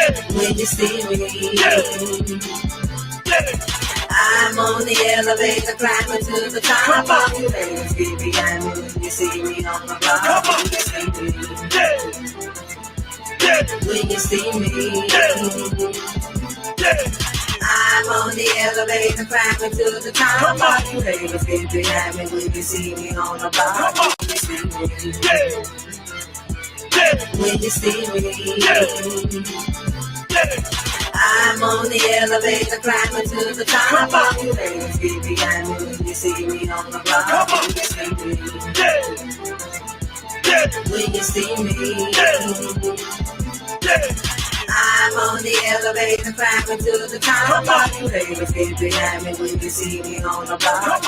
When you see me, I'm on the elevator climbing to the top. Of you ladies get behind me when you see me on the block. When you see me, I'm on the elevator climbing to the top. Of you ladies get behind me when you see me on the block. When you see me, I'm on the elevator climbing to the top. Of you ladies get behind me when you see me on the block. When you see me, I'm on the elevator climbing to the top. Of you ladies get behind me when you see me on the block.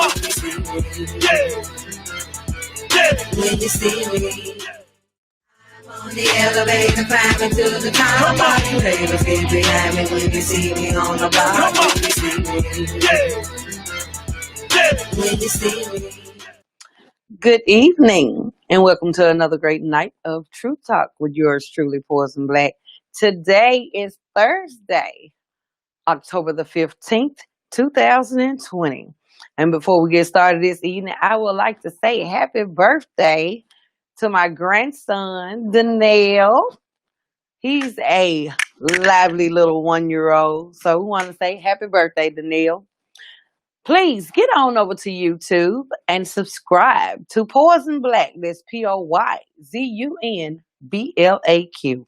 When you see me, on the elevator climbing to the top. Of you ladies get behind me when you see me on the block. When you see me. Good evening, and welcome to another great night of Truetalk with yours truly, Poyzun Blaq. Today is Thursday, October the 15th, 2020. And before we get started this evening, I would like to say happy birthday to my grandson, Danielle. He's a lively little 1-year-old. So we want to say happy birthday, Danielle. Please get on over to YouTube and subscribe to Poyzun Blaq. That's POYZUNBLAQ.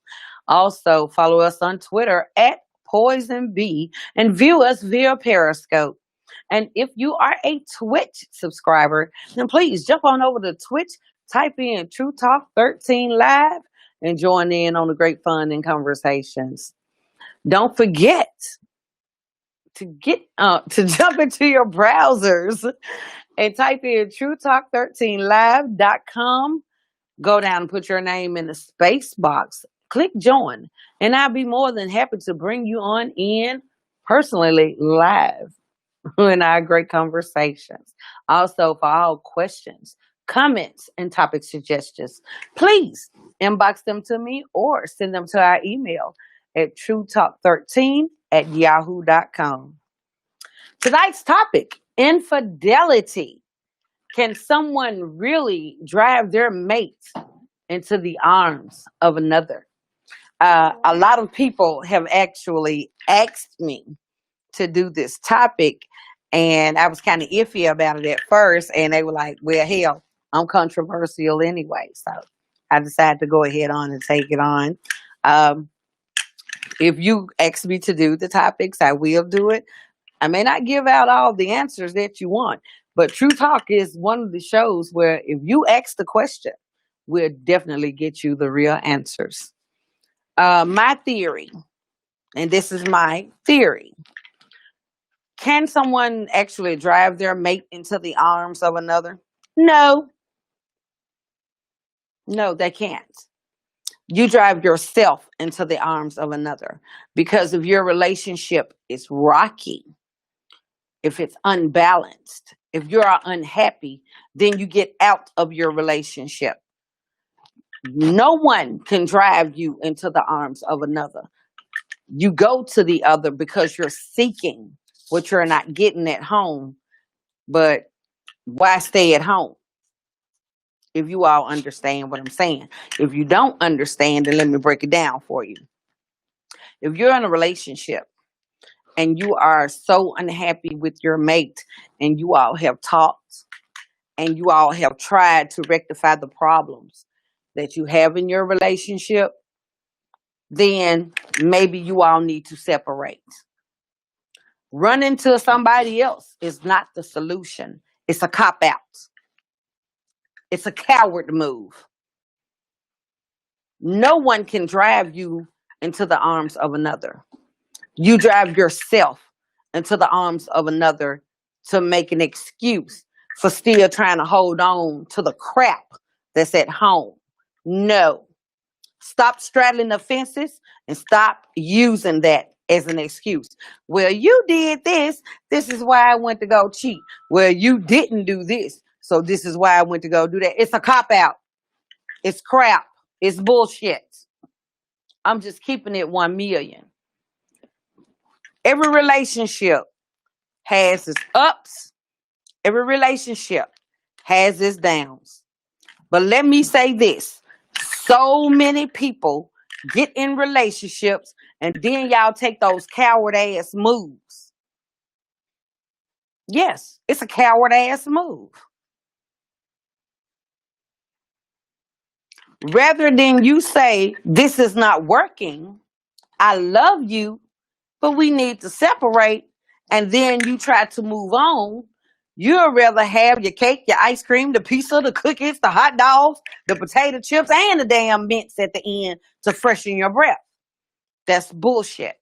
Also, follow us on Twitter at PoyzunB and view us via Periscope. And if you are a Twitch subscriber, then please jump on over to Twitch, type in Truetalk 13 Live, and join in on the great fun and conversations. Don't forget to jump into your browsers and type in truetalk13live.com. Go down and put your name in the space box. Click join, and I'll be more than happy to bring you on in personally live in our great conversations. Also, for all questions, comments, and topic suggestions, please inbox them to me or send them to our email at truetalk13@yahoo.com. Tonight's topic, infidelity. Can someone really drive their mate into the arms of another? A lot of people have actually asked me to do this topic, and I was kind of iffy about it at first, and they were like, well, hell, I'm controversial anyway. So I decided to go ahead on and take it on. If you ask me to do the topics, I will do it. I may not give out all the answers that you want, but True Talk is one of the shows where if you ask the question, we'll definitely get you the real answers. My theory, and this is my theory, can someone actually drive their mate into the arms of another? No. No, they can't. You drive yourself into the arms of another because if your relationship is rocky, if it's unbalanced, if you are unhappy, then you get out of your relationship. No one can drive you into the arms of another. You go to the other because you're seeking what you're not getting at home, but why stay at home? If you all understand what I'm saying. If you don't understand, then let me break it down for you. If you're in a relationship and you are so unhappy with your mate and you all have talked and you all have tried to rectify the problems that you have in your relationship, then maybe you all need to separate. Running to somebody else is not the solution. It's a cop-out. It's a coward move. No one can drive you into the arms of another. You drive yourself into the arms of another to make an excuse for still trying to hold on to the crap that's at home. No. Stop straddling the fences and stop using that as an excuse. Well, you did this. This is why I went to go cheat. Well, you didn't do this. So this is why I went to go do that. It's a cop-out. It's crap. It's bullshit. I'm just keeping it 1,000,000. Every relationship has its ups. Every relationship has its downs. But let me say this. So many people get in relationships and then y'all take those coward ass moves. Yes, it's a coward ass move. Rather than you say, this is not working, I love you, but we need to separate, and then you try to move on, you'd rather have your cake, your ice cream, the pizza, the cookies, the hot dogs, the potato chips, and the damn mints at the end to freshen your breath. That's bullshit.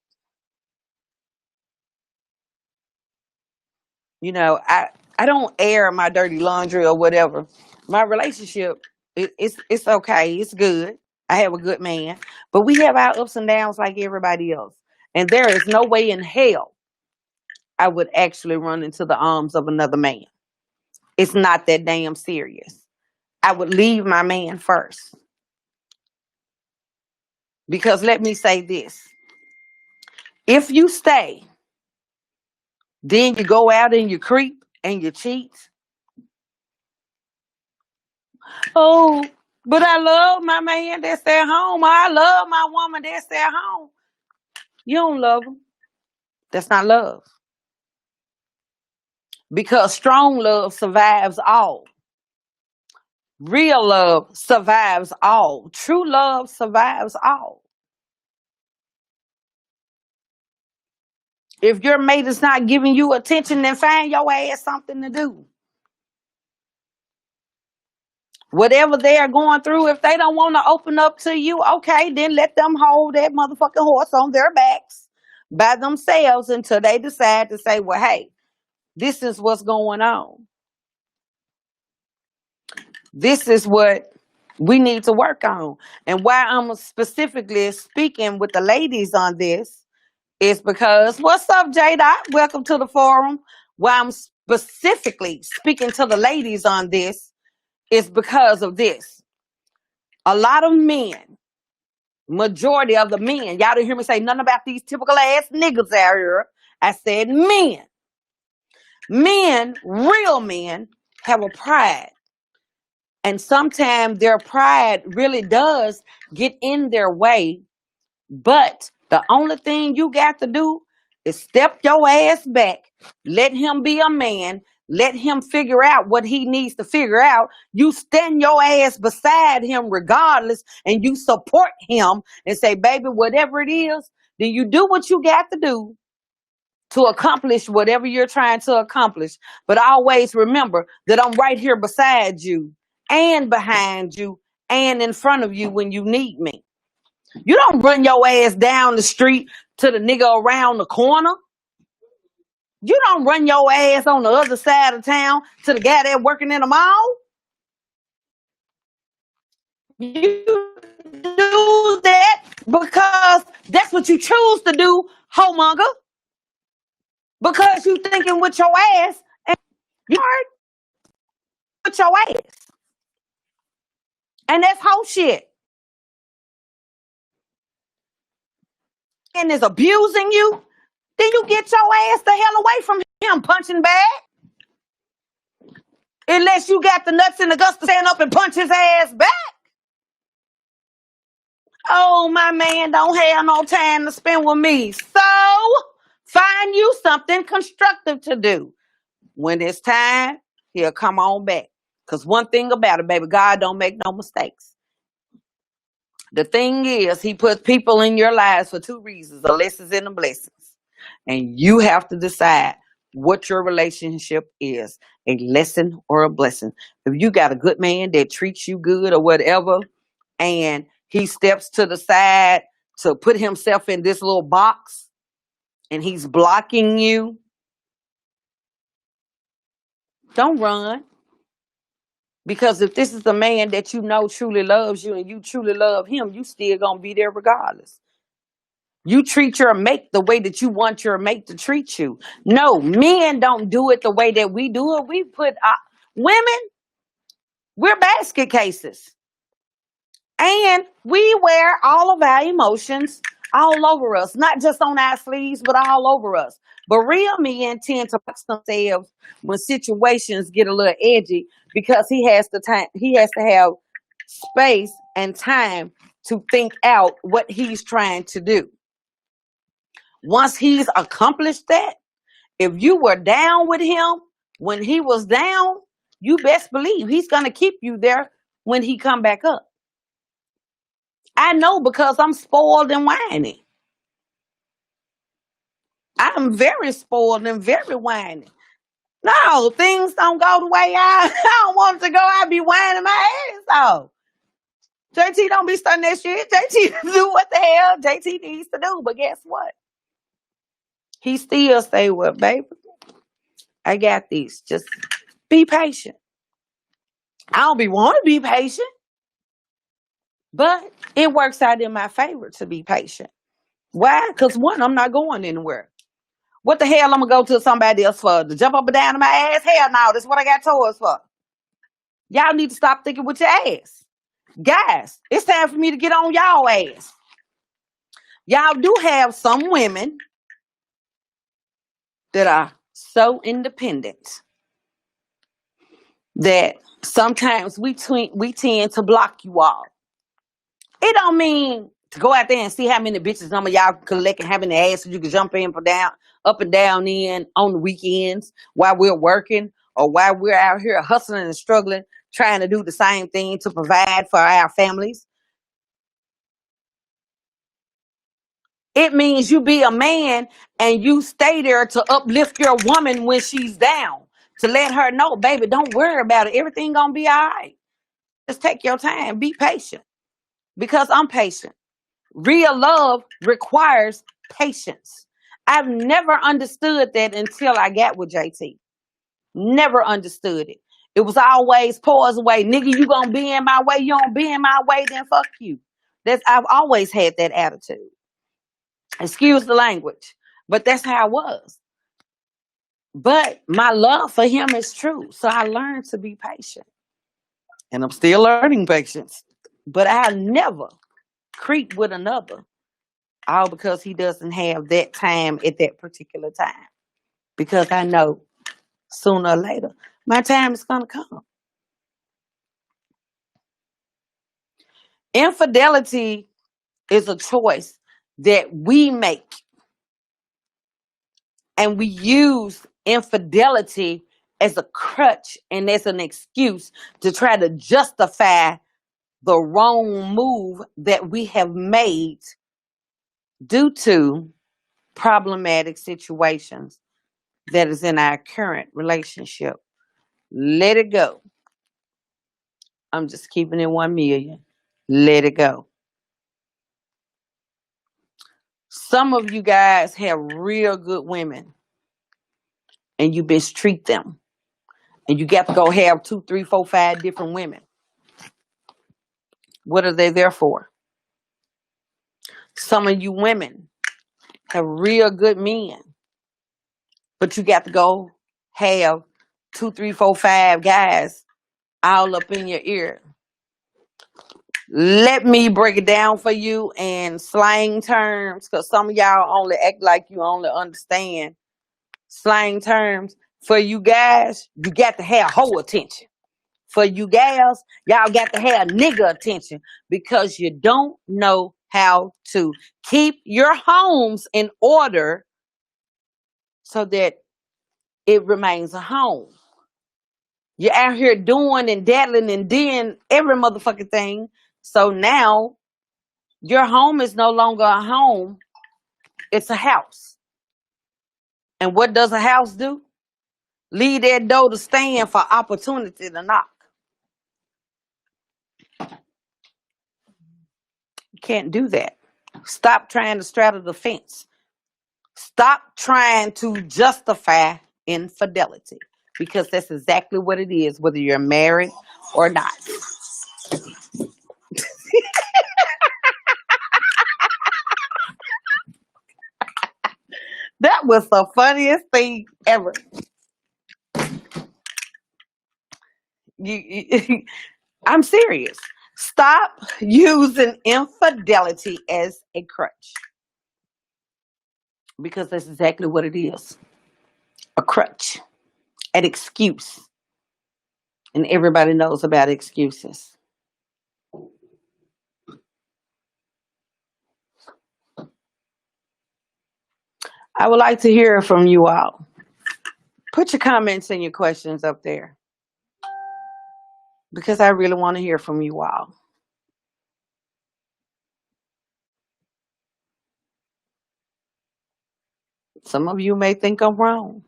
You know, I don't air my dirty laundry or whatever. My relationship, it's okay. It's good. I have a good man. But we have our ups and downs like everybody else. And there is no way in hell I would actually run into the arms of another man. It's not that damn serious. I would leave my man first. Because let me say this. If you stay, then you go out and you creep and you cheat. Oh, but I love my man that's at home. I love my woman that's at home. You don't love them. That's not love. Because strong love survives all. Real love survives all. True love survives all. If your mate is not giving you attention, then find your ass something to do. Whatever they are going through, if they don't want to open up to you, okay, then let them hold that motherfucking horse on their backs by themselves until they decide to say, well, hey, this is what's going on. This is what we need to work on. And why I'm specifically speaking with the ladies on this is because, what's up, J Dot? Welcome to the forum. Why I'm specifically speaking to the ladies on this is because of this. A lot of men, majority of the men, y'all didn't hear me say nothing about these typical ass niggas out here. I said men. Men, real men, have a pride. And sometimes their pride really does get in their way. But the only thing you got to do is step your ass back. Let him be a man. Let him figure out what he needs to figure out. You stand your ass beside him regardless, and you support him and say, baby, whatever it is, then you do what you got to do to accomplish whatever you're trying to accomplish. But always remember that I'm right here beside you and behind you and in front of you when you need me. You don't run your ass down the street to the nigga around the corner. You don't run your ass on the other side of town to the guy that working in the mall. You do that because that's what you choose to do, homemonger. Because you thinking with your ass and you heard with your ass. And that's whole shit. And is abusing you, then you get your ass the hell away from him, punching bag. Unless you got the nuts and the guts to stand up and punch his ass back. Oh, my man don't have no time to spend with me. So, find you something constructive to do. When it's time, he'll come on back. Because one thing about it, baby, God don't make no mistakes. The thing is, he puts people in your lives for two reasons, the lessons and the blessings. And you have to decide what your relationship is, a lesson or a blessing. If you got a good man that treats you good or whatever, and he steps to the side to put himself in this little box, and he's blocking you, don't run. Because if this is the man that you know truly loves you and you truly love him, you still gonna be there regardless. You treat your mate the way that you want your mate to treat you. No, men don't do it the way that we do it. We put women, we're basket cases. And we wear all of our emotions all over us, not just on our sleeves, but all over us. But real men tend to box themselves when situations get a little edgy because he has to have space and time to think out what he's trying to do. Once he's accomplished that, if you were down with him when he was down, you best believe he's gonna keep you there when he come back up. I know because I'm spoiled and whiny. I'm very spoiled and very whiny. No, things don't go the way I don't want it to go. I be whining my ass off. JT don't be starting that shit. JT do what the hell JT needs to do. But guess what? He still say, well, baby, I got these. Just be patient. I don't be want to be patient. But it works out in my favor to be patient. Why? Because one, I'm not going anywhere. What the hell I'm going to go to somebody else for? To jump up and down in my ass? Hell no, that's what I got toys for. Y'all need to stop thinking with your ass. Guys, it's time for me to get on y'all ass. Y'all do have some women that are so independent that sometimes we tend to block you all. It don't mean to go out there and see how many bitches some of y'all collect and how many asses you can jump in for down, up and down in on the weekends while we're working or while we're out here hustling and struggling, trying to do the same thing to provide for our families. It means you be a man and you stay there to uplift your woman when she's down, to let her know, baby, don't worry about it. Everything gonna be all right. Just take your time. Be patient. Because I'm patient. Real love requires patience. I've never understood that until I got with JT. Never understood it. It was always Poyzun way. Nigga, you gonna be in my way. You don't be in my way, then fuck you. I've always had that attitude. Excuse the language. But that's how it was. But my love for him is true. So I learned to be patient. And I'm still learning patience. But I'll never creep with another. All because he doesn't have that time at that particular time. Because I know sooner or later, my time is going to come. Infidelity is a choice that we make. And we use infidelity as a crutch and as an excuse to try to justify the wrong move that we have made due to problematic situations that is in our current relationship. Let it go. I'm just keeping it 1,000,000. Let it go. Some of you guys have real good women and you mistreat them. And you got to go have 2, 3, 4, 5 different women. What are they there for? Some of you women have real good men, but you got to go have 2, 3, 4, 5 guys all up in your ear. Let me break it down for you in slang terms, because some of y'all only act like you only understand slang terms. For you guys, you got to have hoe attention. For you gals, y'all got to have nigga attention because you don't know how to keep your homes in order so that it remains a home. You're out here doing and daddling and doing every motherfucking thing. So now your home is no longer a home. It's a house. And what does a house do? Leave that door to stand for opportunity to knock. You can't do that. Stop trying to straddle the fence. Stop trying to justify infidelity. Because that's exactly what it is, whether you're married or not. That was the funniest thing ever. I'm serious. Stop using infidelity as a crutch. Because that's exactly what it is. A crutch. An excuse. And everybody knows about excuses. I would like to hear from you all. Put your comments and your questions up there. Because I really want to hear from you all. Some of you may think I'm wrong.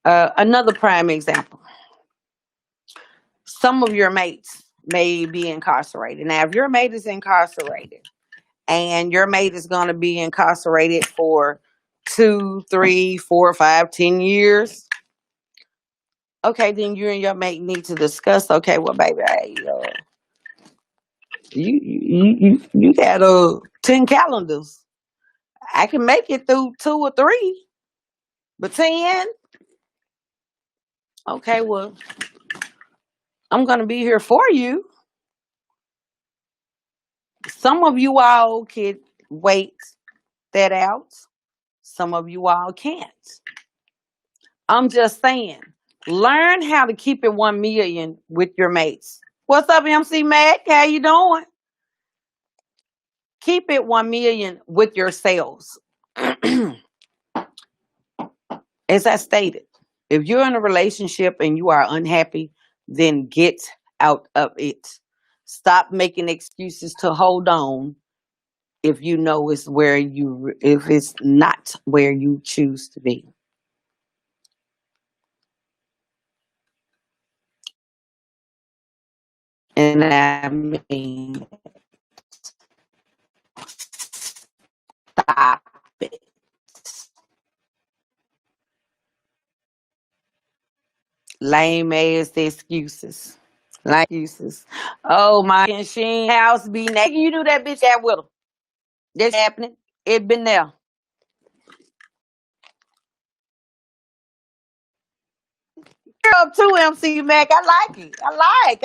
Another prime example. Some of your mates may be incarcerated. Now, if your mate is incarcerated and your mate is going to be incarcerated for 2, 3, 4, 5, 10 years, okay, then you and your mate need to discuss. Okay, well, baby, hey, you got 10 calendars. I can make it through 2 or 3, but 10. Okay, well, I'm going to be here for you. Some of you all could wait that out. Some of you all can't. I'm just saying, learn how to keep it 1 million with your mates. What's up, MC Mac? How you doing? Keep it 1 million with yourselves. As I stated, if you're in a relationship and you are unhappy, then get out of it. Stop making excuses to hold on if you know if it's not where you choose to be. And I mean, stop it. Lame ass excuses. Like excuses. Oh my, and she ain't house be naked. You knew that bitch out with her. This happening. It been there. You're up too, MC Mac. I like it. I like.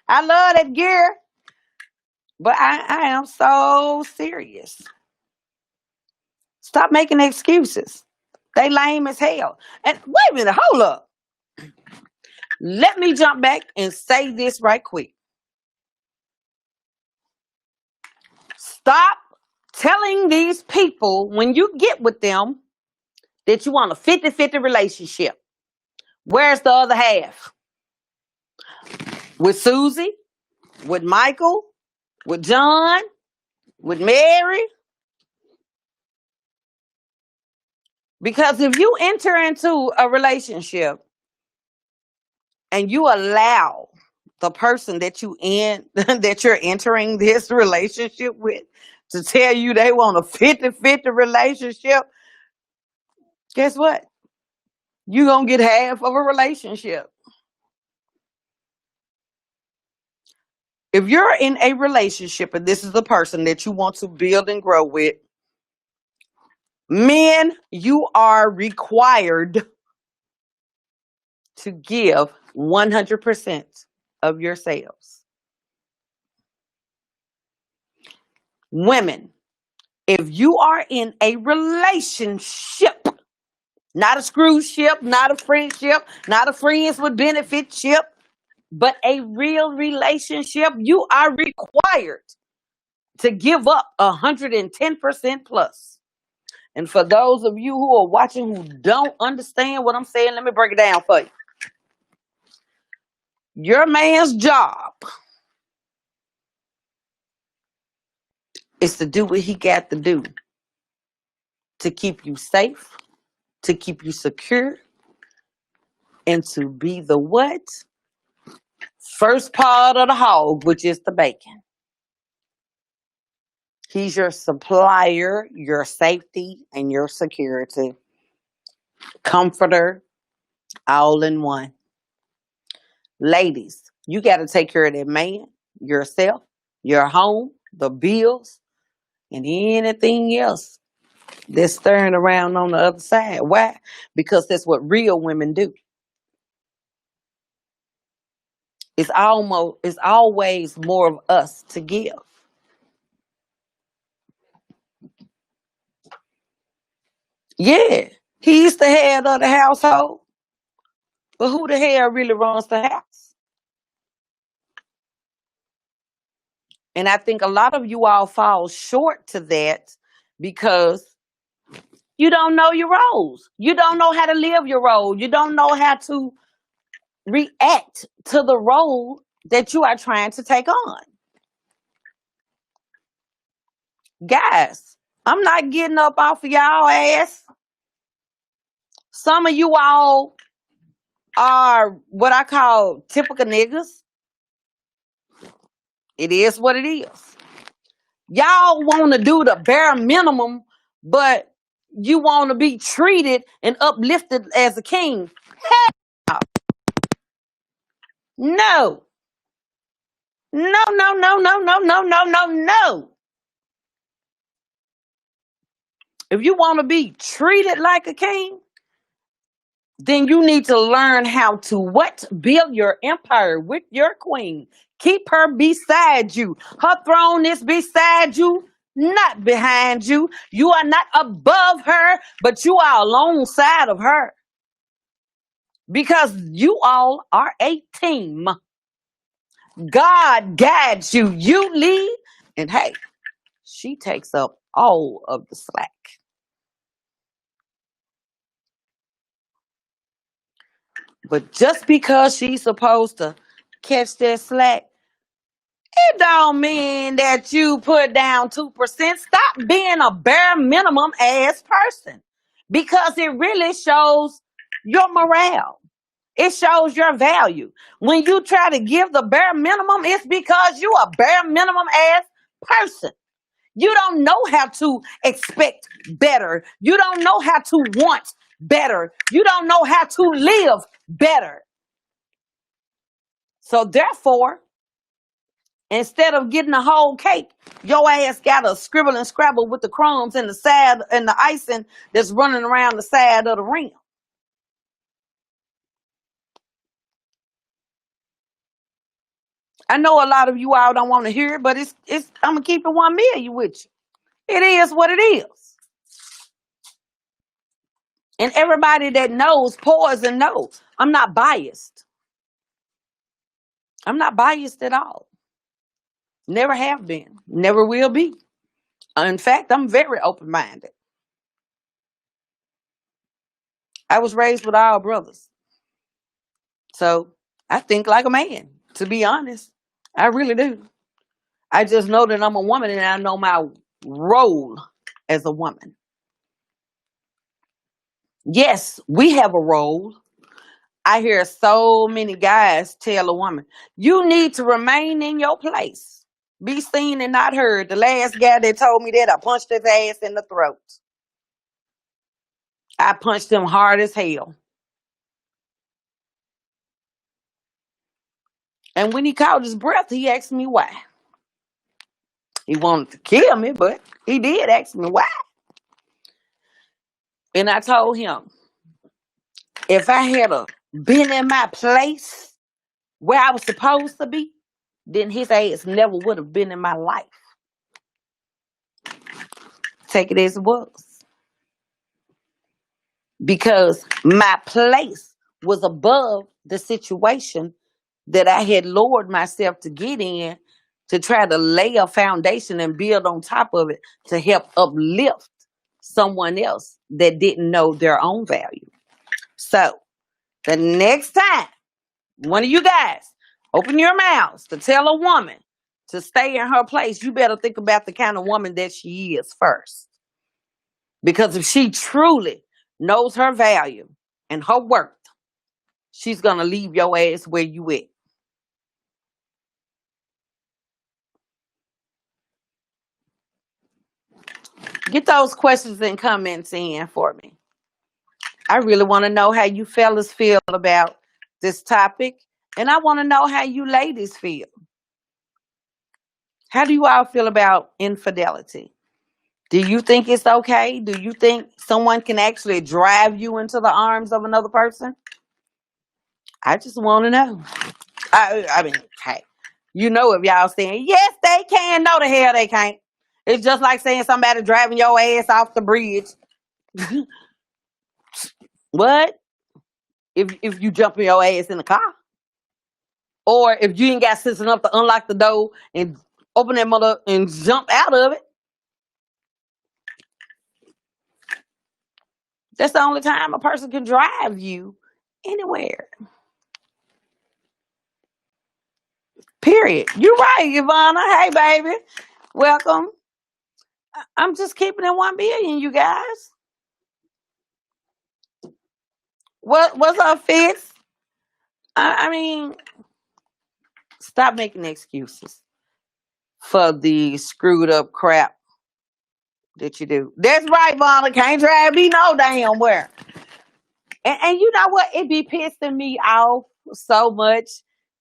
I love that gear. But I am so serious. Stop making excuses. They lame as hell. And wait a minute, hold up. Let me jump back and say this right quick. Stop telling these people when you get with them that you want a 50-50 relationship. Where's the other half? With Susie? With Michael? With John? With Mary? Because if you enter into a relationship and you allow the person that that you're entering this relationship with to tell you they want a 50-50 relationship, guess what? You're going to get half of a relationship. If you're in a relationship and this is the person that you want to build and grow with, men, you are required to give 100% of yourselves. Women, if you are in a relationship, not a screw ship, not a friendship, not a friends with benefit ship, but a real relationship, you are required to give up 110% plus. And for those of you who are watching who don't understand what I'm saying, let me break it down for you. Your man's job is to do what he got to do to keep you safe, to keep you secure, and to be the what? First part of the hog, which is the bacon. He's your supplier, your safety, and your security. Comforter, all in one. Ladies, you got to take care of that man, yourself, your home, the bills, and anything else that's stirring around on the other side. Why? Because that's what real women do. It's always more of us to give. Yeah, he's the head of the household, but who the hell really runs the house? And I think a lot of you all fall short to that because you don't know your roles. You don't know how to live your role. You don't know how to react to the role that you are trying to take on. Guys, I'm not getting up off of y'all ass. Some of you all are what I call typical niggas. It is what it is. Y'all want to do the bare minimum, but you want to be treated and uplifted as a king. Hell no. No, no, no, no, no, no, no, no, no. If you want to be treated like a king, then you need to learn how to what? Build your empire with your queen. Keep her beside you. Her throne is beside you, not behind you. You are not above her, but you are alongside of her. Because you all are a team. God guides you. You lead, and hey, she takes up all of the slack. But just because she's supposed to catch that slack, it don't mean that you put down 2%. Stop being a bare minimum ass person because it really shows your morale. It shows your value. When you try to give the bare minimum, it's because you a bare minimum ass person. You don't know how to expect better. You don't know how to want better. You don't know how to live better. So therefore, instead of getting a whole cake, your ass got to scribble and scrabble with the crumbs and the side and the icing that's running around the side of the rim. I know a lot of you all don't want to hear it, but it's I'm gonna keep it 1 million with you. It is what it is. And everybody that knows Poyzun knows. I'm not biased. I'm not biased at all. Never have been. Never will be. In fact, I'm very open-minded. I was raised with all brothers. So I think like a man, to be honest. I really do. I just know that I'm a woman and I know my role as a woman. Yes, we have a role. I hear so many guys tell a woman, you need to remain in your place. Be seen and not heard. The last guy that told me that, I punched his ass in the throat. I punched him hard as hell. And when he caught his breath, he asked me why. He wanted to kill me, but he did ask me why. And I told him, if I had been in my place where I was supposed to be, then his ass never would have been in my life. Take it as it was. Because my place was above the situation that I had lowered myself to get in to try to lay a foundation and build on top of it to help uplift someone else that didn't know their own value. So the next time one of you guys open your mouths to tell a woman to stay in her place, you better think about the kind of woman that she is first. Because if she truly knows her value and her worth, she's going to leave your ass where you at. Get those questions and comments in for me. I really want to know how you fellas feel about this topic. And I want to know how you ladies feel. How do you all feel about infidelity? Do you think it's okay? Do you think someone can actually drive you into the arms of another person? I just want to know. I mean, hey, if y'all saying yes, they can. No, the hell they can't. It's just like saying somebody driving your ass off the bridge. What? If you jump your ass in the car, or if you ain't got sense enough to unlock the door and open that mother and jump out of it, that's the only time a person can drive you anywhere. Period. You're right, Ivana. Hey, baby, welcome. I'm just keeping it 1 billion, you guys. What's up, Fitz? I mean, stop making excuses for the screwed up crap that you do. That's right, Vonna. Can't drive me no damn where. And you know what? It be pissing me off so much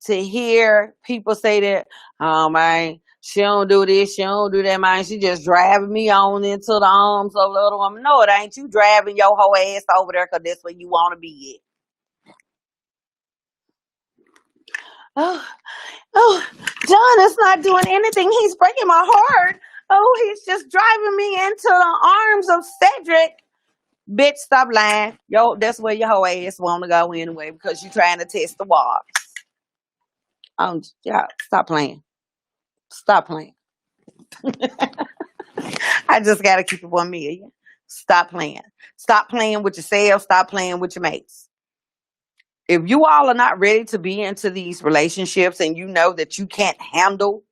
to hear people say that, oh man, she don't do this, she don't do that, man. She just driving me on into the arms of the other woman. No, it ain't. You driving your whole ass over there because that's where you want to be at. Oh, John is not doing anything. He's breaking my heart. Oh, he's just driving me into the arms of Cedric. Bitch, stop lying. Yo, that's where your whole ass want to go anyway because you're trying to test the water. Yeah, stop playing. Stop playing. I just got to keep it 1 million. Stop playing. Stop playing with yourself. Stop playing with your mates. If you all are not ready to be into these relationships and you know that you can't handle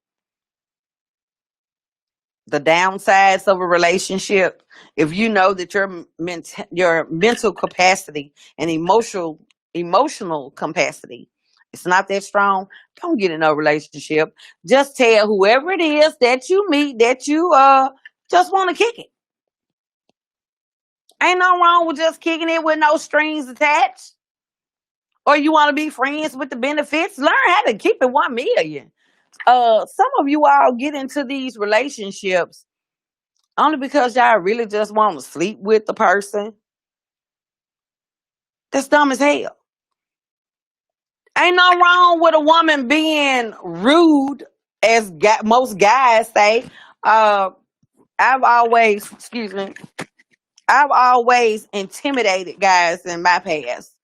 the downsides of a relationship, if you know that your mental capacity and emotional capacity it's not that strong, don't get in a relationship. Just tell whoever it is that you meet that you just want to kick it. Ain't no wrong with just kicking it with no strings attached. Or you want to be friends with the benefits, learn how to keep it 1 million. Some of you all get into these relationships only because y'all really just want to sleep with the person. That's dumb as hell. Ain't no wrong with a woman being rude, as most guys say. Uh, excuse me, I've always intimidated guys in my past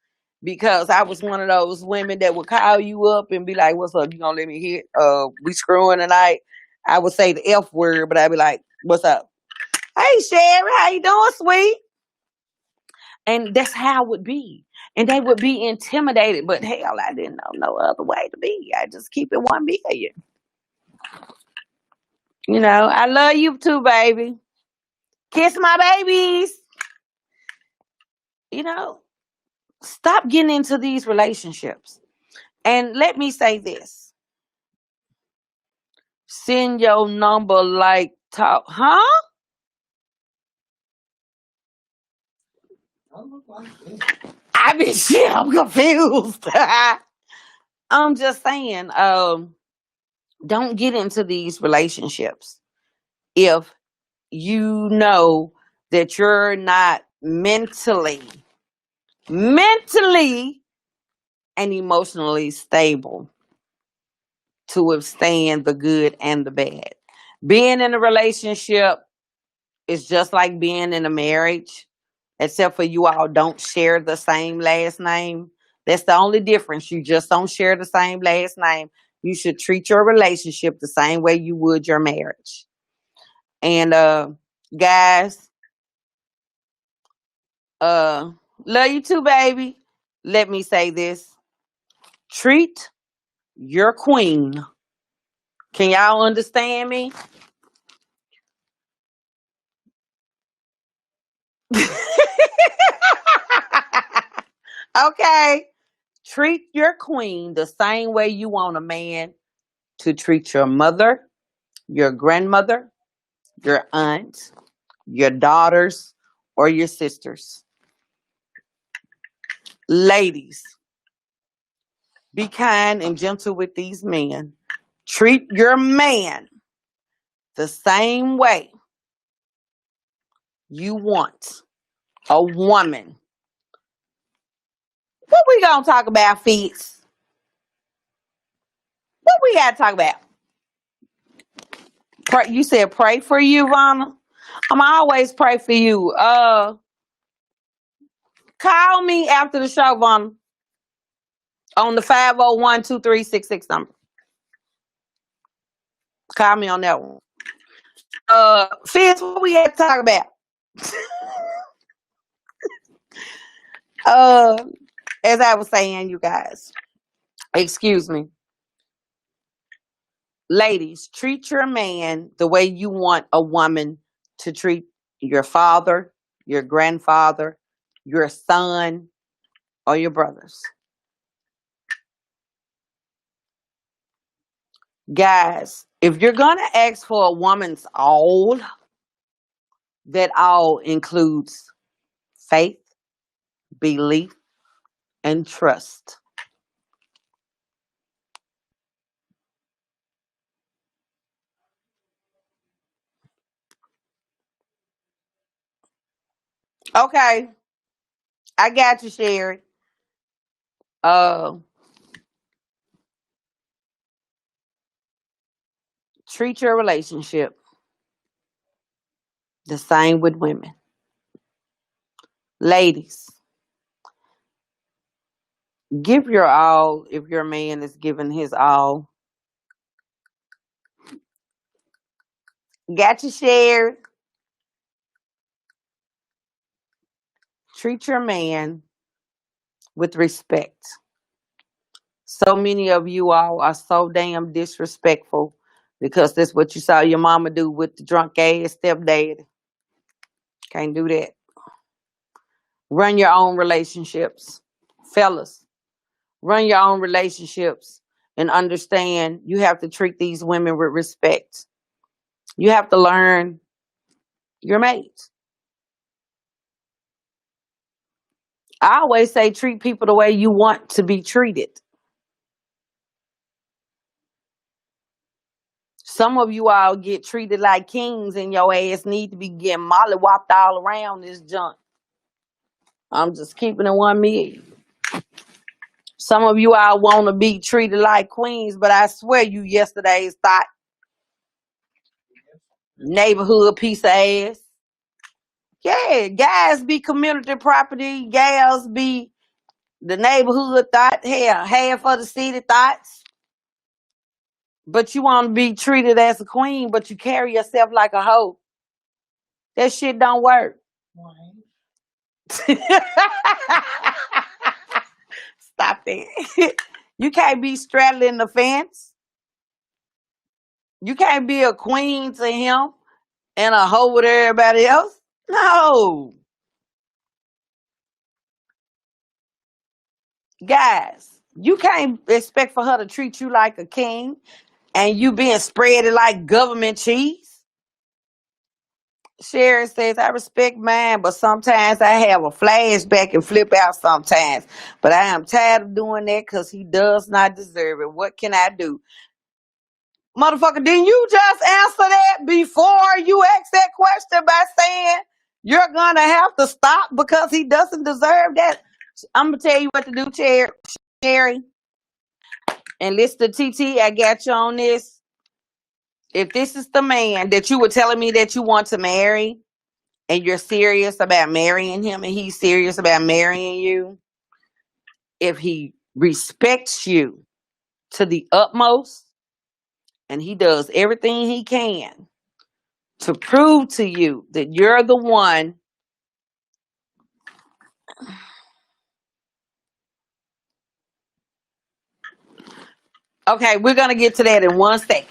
because I was one of those women that would call you up and be like, "What's up? You gonna let me hit? We screwing tonight?" I would say the F word, but I'd be like, "What's up? Hey, Sherry, how you doing, sweet?" And that's how it would be. And they would be intimidated. But hell, I didn't know no other way to be. I just keep it 1 billion. I love you too, baby. Kiss my babies. You know, stop getting into these relationships. And let me say this. Send your number like talk. Huh? I mean, shit, I'm confused. I'm just saying, don't get into these relationships if you know that you're not mentally and emotionally stable to withstand the good and the bad. Being in a relationship is just like being in a marriage, except for you all don't share the same last name. That's the only difference. You just don't share the same last name. You should treat your relationship the same way you would your marriage. And guys, love you too, baby. Let me say this. Treat your queen. Can y'all understand me? Okay. Treat your queen the same way you want a man to treat your mother, your grandmother, your aunt, your daughters, or your sisters. Ladies, be kind and gentle with these men. Treat your man the same way you want a woman. What we gonna talk about, Feets? What we gotta talk about? Pray, you said pray for you, Vonna. I'm always pray for you. Call me after the show, Vonna, on the 501-2366 number. Call me on that one. Fizz, what we had to talk about? As I was saying, you guys, excuse me. Ladies, treat your man the way you want a woman to treat your father, your grandfather, your son, or your brothers. Guys, if you're going to ask for a woman's all, that all includes faith, belief, and trust. Okay, I got you, Sherry. Uh, treat your relationship the same with women. Ladies, give your all if your man is giving his all. Got you, Sherry. Treat your man with respect. So many of you all are so damn disrespectful because that's what you saw your mama do with the drunk ass stepdad. Can't do that. Run your own relationships. Fellas, run your own relationships and understand you have to treat these women with respect. You have to learn your mate. I always say treat people the way you want to be treated. Some of you all get treated like kings and your ass need to be getting mollywopped all around this junk. I'm just keeping it 1 million. Some of you all want to be treated like queens, but I swear you yesterday's thought neighborhood piece of ass. Yeah, guys be community property, gals be the neighborhood thought, hell, half of the city thoughts. But you want to be treated as a queen, but you carry yourself like a hoe. That shit don't work. Stop it. You can't be straddling the fence. You can't be a queen to him and a hoe with everybody else. No. Guys, you can't expect for her to treat you like a king and you being spread like government cheese. Sharon says, I respect mine, but sometimes I have a flashback and flip out sometimes. But I am tired of doing that because he does not deserve it. What can I do? Motherfucker, didn't you just answer that before you asked that question by saying you're going to have to stop because he doesn't deserve that? I'm going to tell you what to do, Sherry. And listen to TT, I got you on this. If this is the man that you were telling me that you want to marry, and you're serious about marrying him and he's serious about marrying you, if he respects you to the utmost and he does everything he can to prove to you that you're the one, okay, we're going to get to that in 1 second.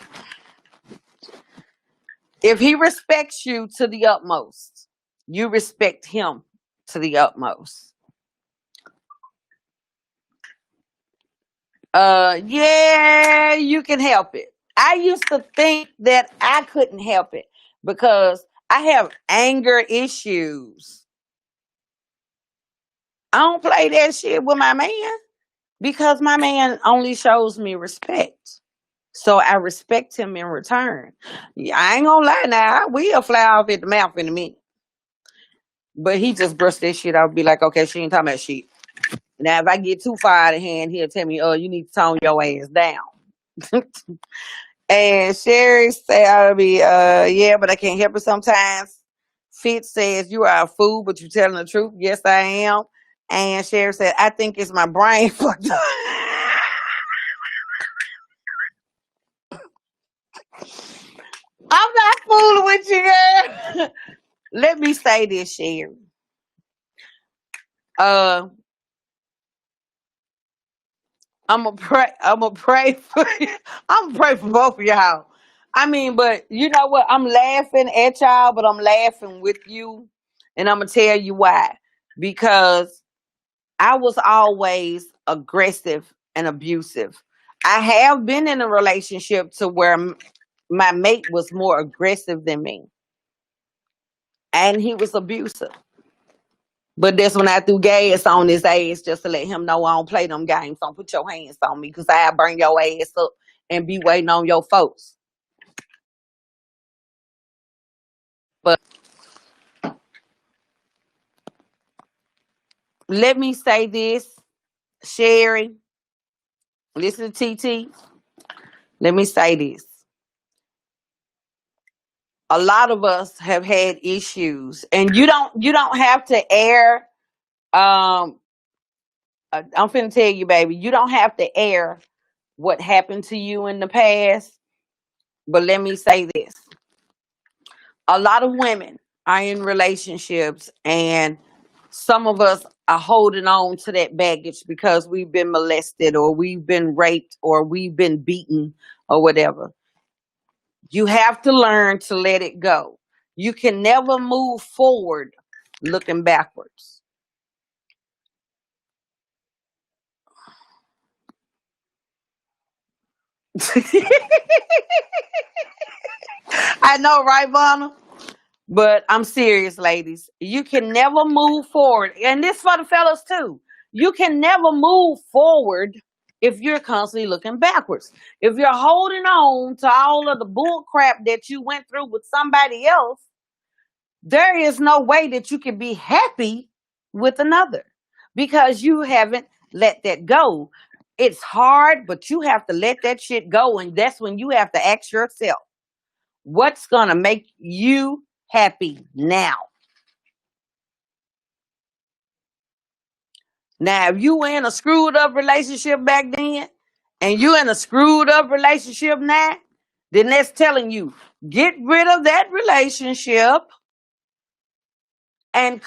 If he respects you to the utmost, you respect him to the utmost. Yeah, you can help it. I used to think that I couldn't help it because I have anger issues. I don't play that shit with my man because my man only shows me respect. So I respect him in return. I ain't gonna lie now, I will fly off at the mouth in a minute. But he just brushed that shit. I'll be like, okay, she ain't talking about shit. Now, if I get too far out of hand, he'll tell me, oh, you need to tone your ass down. And Sherry said, "I'll be, yeah, but I can't help it sometimes." Fitz says, "You are a fool, but you're telling the truth." Yes, I am. And Sherry said, "I think it's my brain fucked up." I'm not fooling with you, girl. Let me say this, Sherry. Uh, I'm gonna pray. I'm gonna pray for you. I'm gonna pray for both of y'all. I mean, but you know what? I'm laughing at y'all, but I'm laughing with you, and I'm gonna tell you why. Because I was always aggressive and abusive. I have been in a relationship to where my mate was more aggressive than me, and he was abusive. But that's when I threw gas on his ass just to let him know I don't play them games. Don't put your hands on me because I'll bring your ass up and be waiting on your folks. But let me say this, Sherry, listen to TT. Let me say this. A lot of us have had issues, and you don't have to air. I'm finna tell you, baby, you don't have to air what happened to you in the past. But let me say this: a lot of women are in relationships, and some of us are holding on to that baggage because we've been molested or we've been raped or we've been beaten or whatever. You have to learn to let it go. You can never move forward looking backwards. I know, right, Vonna? But I'm serious, ladies. You can never move forward. And this for the fellas too. You can never move forward if you're constantly looking backwards. If you're holding on to all of the bull crap that you went through with somebody else, there is no way that you can be happy with another because you haven't let that go. It's hard, but you have to let that shit go. And that's when you have to ask yourself, what's going to make you happy now? Now, if you were in a screwed up relationship back then and you in a screwed up relationship now, then that's telling you get rid of that relationship and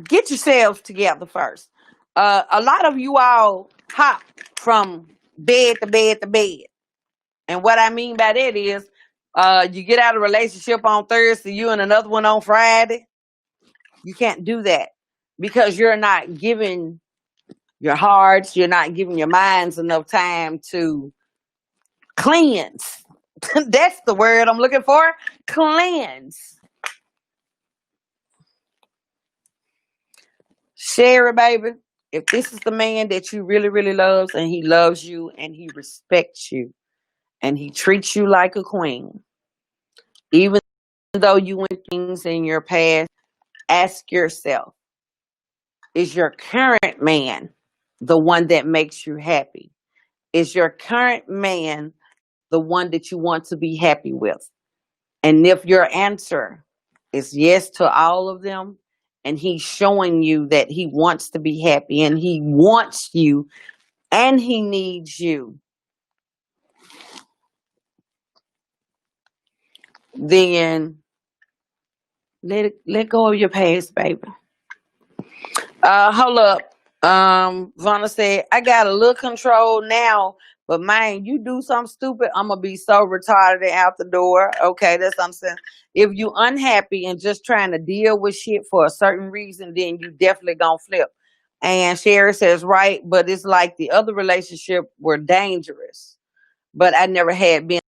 get yourselves together first. A lot of you all hop from bed to bed to bed. And what I mean by that is you get out of a relationship on Thursday, you and another one on Friday. You can't do that because you're not giving your hearts, you're not giving your minds enough time to cleanse. That's the word I'm looking for. Cleanse. Share it, baby. If this is the man that you really, really loves and he loves you and he respects you and he treats you like a queen, even though you went things in your past, ask yourself, is your current man the one that makes you happy? Is your current man the one that you want to be happy with? And if your answer is yes to all of them, and he's showing you that he wants to be happy and he wants you and he needs you, then let go of your past, baby. Hold up. Vonna said, I got a little control now, but man, you do something stupid, I'm gonna be so retarded and out the door. Okay, that's what I'm saying. If you unhappy and just trying to deal with shit for a certain reason, then you definitely gonna flip. And Sherry says, right, but it's like the other relationship were dangerous. But I never had been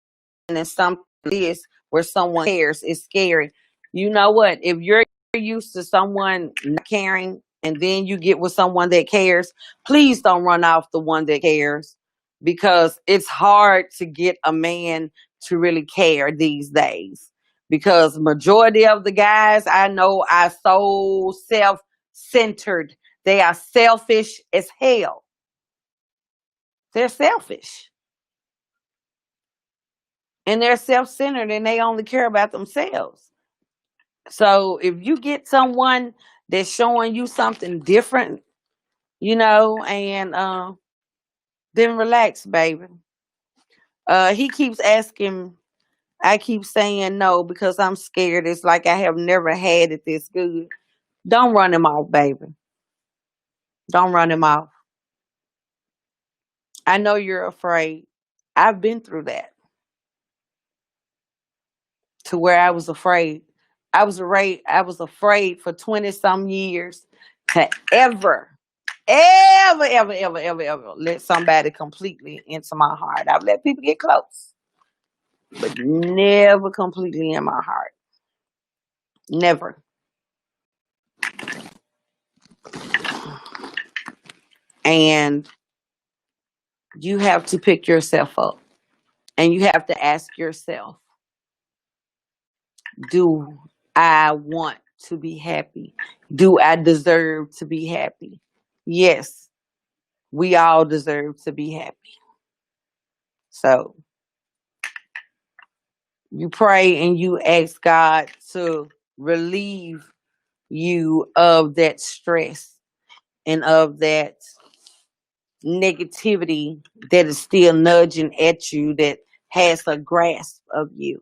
in something like this where someone cares. It's scary. You know what? If you're used to someone not caring and then you get with someone that cares, please don't run off the one that cares because it's hard to get a man to really care these days. Because majority of the guys I know are so self-centered. They are selfish as hell. They're selfish. and they're self-centered and they only care about themselves. So if you get someone that's showing you something different, and then relax, baby. He keeps asking. I keep saying no because I'm scared. It's like I have never had it this good. Don't run him off, baby. Don't run him off. I know you're afraid. I've been through that, to where I was afraid. I was afraid for 20 some years to ever let somebody completely into my heart. I've let people get close, but never completely in my heart. Never. And you have to pick yourself up, and you have to ask yourself, do I want to be happy? Do I deserve to be happy? Yes, we all deserve to be happy. So you pray and you ask God to relieve you of that stress and of that negativity that is still nudging at you, that has a grasp of you.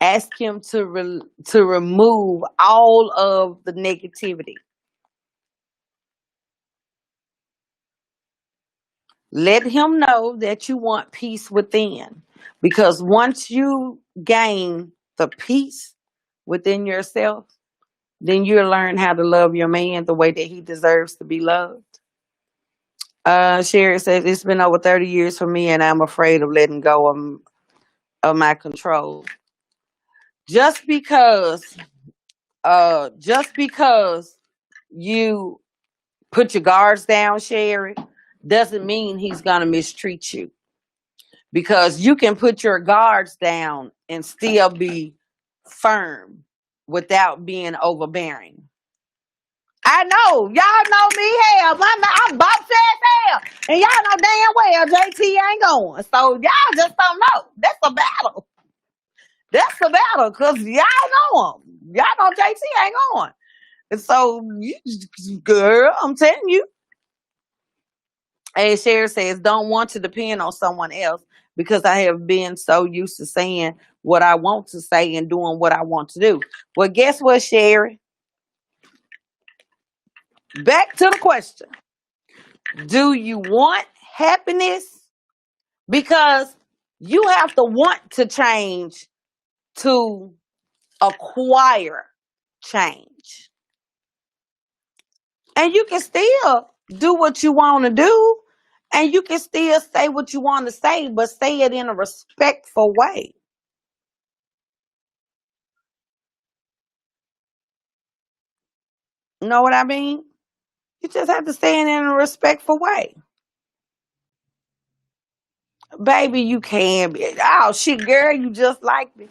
Ask him to remove all of the negativity. Let him know that you want peace within. Because once you gain the peace within yourself, then you'll learn how to love your man the way that he deserves to be loved. Sherry says, it's been over 30 years for me and I'm afraid of letting go of my control. Just because you put your guards down, Sherry, doesn't mean he's gonna mistreat you. Because you can put your guards down and still be firm without being overbearing. I know. Y'all know me. Hell, I'm boss ass hell. And y'all know damn well JT ain't going. So y'all just don't know. That's a battle. That's a battle. Because y'all know him. Y'all know JT ain't going. And so, girl, I'm telling you. And Sherry says, don't want to depend on someone else because I have been so used to saying what I want to say and doing what I want to do. Well, guess what, Sherry? Back to the question. Do you want happiness? Because you have to want to change to acquire change. And you can still do what you want to do. And you can still say what you want to say, but say it in a respectful way. You know what I mean? You just have to say it in a respectful way. Baby, you can be. Oh, shit, girl, you just like me.